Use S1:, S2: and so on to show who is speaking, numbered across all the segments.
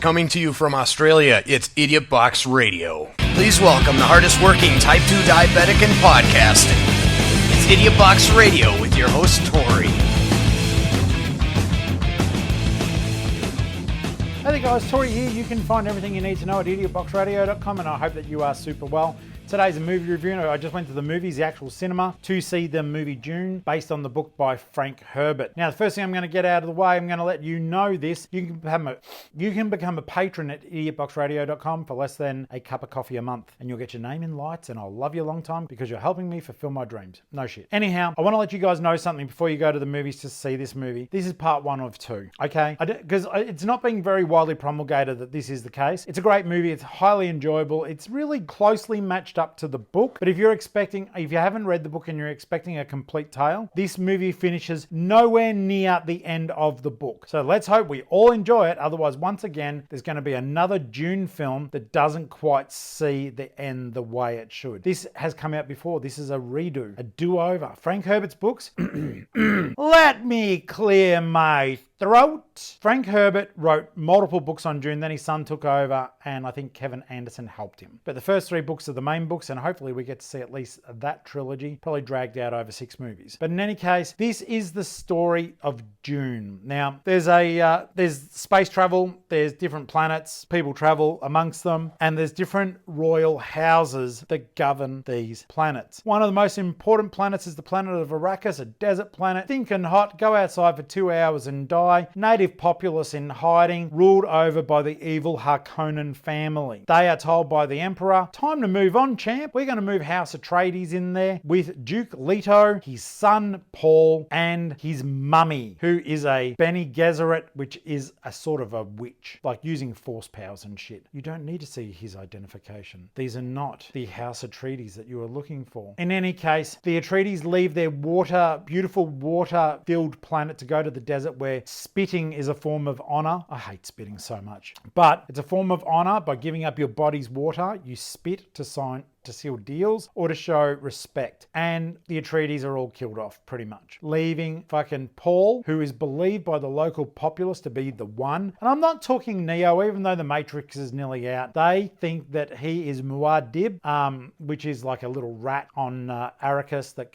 S1: Coming to you from Australia, it's Idiot Box Radio. Please welcome the hardest working Type 2 diabetic in podcasting. It's Idiot Box Radio with your host, Tori.
S2: Hey there guys, Tori here. You can find everything you need to know at idiotboxradio.com, and I hope that you are super well. Today's a movie review. I just went to the movies, the actual cinema, to see the movie Dune, based on the book by Frank Herbert. Now, the first thing I'm going to get out of the way, I'm going to let you know this. You can become a patron at idiotboxradio.com for less than a cup of coffee a month, and you'll get your name in lights, and I'll love you a long time because you're helping me fulfill my dreams. No shit. Anyhow, I want to let you guys know something before you go to the movies to see this movie. This is part 1 of 2, okay? Because it's not being very widely promulgated that this is the case. It's a great movie. It's highly enjoyable. It's really closely matched up to the book. But if you haven't read the book and you're expecting a complete tale, this movie finishes nowhere near the end of the book. So let's hope we all enjoy it. Otherwise, once again, there's going to be another Dune film that doesn't quite see the end the way it should. This has come out before. This is a redo, a do-over. Frank Herbert's books. Let me clear my throat. Frank Herbert wrote multiple books on Dune, then his son took over, and I think Kevin Anderson helped him. But the first 3 books are the main books, and hopefully we get to see at least that trilogy, probably dragged out over 6 movies. But in any case, this is the story of Dune. Now, there's space travel, there's different planets, people travel amongst them, and there's different royal houses that govern these planets. One of the most important planets is the planet of Arrakis, a desert planet, stinking hot, go outside for 2 hours and die. Native populace in hiding, ruled over by the evil Harkonnen family. They are told by the Emperor, time to move on, champ. We're going to move House Atreides in there with Duke Leto, his son Paul, and his mummy, who is a Bene Gesserit, which is a sort of a witch, like using force powers and shit. You don't need to see his identification. These are not the House Atreides that you are looking for. In any case, the Atreides leave their beautiful water-filled planet to go to the desert where spitting is a form of honor. I hate spitting so much. But it's a form of honor. By giving up your body's water, you spit to seal deals or to show respect. And the Atreides are all killed off, pretty much. Leaving fucking Paul, who is believed by the local populace to be the one. And I'm not talking Neo, even though the Matrix is nearly out. They think that he is Muad'Dib, which is like a little rat on Arrakis that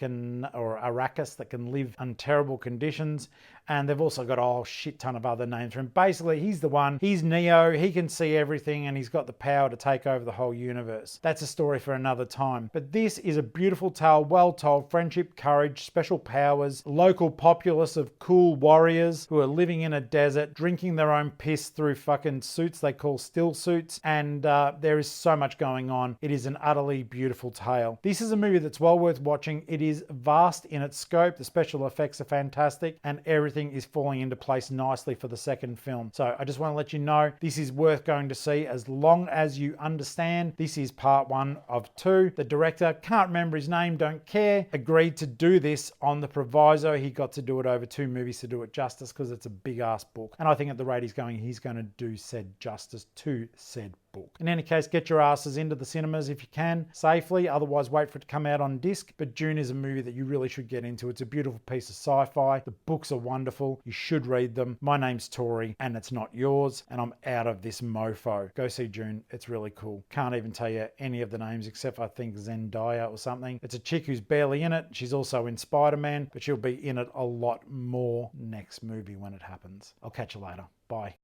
S2: can live in terrible conditions. And they've also got a whole shit ton of other names for him. Basically, he's the one. He's Neo. He can see everything, and he's got the power to take over the whole universe. That's a story for another time. But this is a beautiful tale, well told. Friendship, courage, special powers, local populace of cool warriors who are living in a desert, drinking their own piss through fucking suits they call still suits. And there is so much going on. It is an utterly beautiful tale. This is a movie that's well worth watching. It is vast in its scope. The special effects are fantastic, and everything is falling into place nicely for the second film. So I just want to let you know this is worth going to see as long as you understand this is part 1 of 2. The director, can't remember his name, don't care, agreed to do this on the proviso he got to do it over 2 movies to do it justice, because it's a big ass book. And I think at the rate he's going to do said justice to said book. In any case, get your asses into the cinemas if you can, safely. Otherwise, wait for it to come out on disc. But Dune is a movie that you really should get into. It's a beautiful piece of sci-fi. The books are wonderful. You should read them. My name's Tori, and it's not yours, and I'm out of this mofo. Go see Dune. It's really cool. Can't even tell you any of the names except I think Zendaya or something. It's a chick who's barely in it. She's also in Spider-Man, but she'll be in it a lot more next movie when it happens. I'll catch you later. Bye.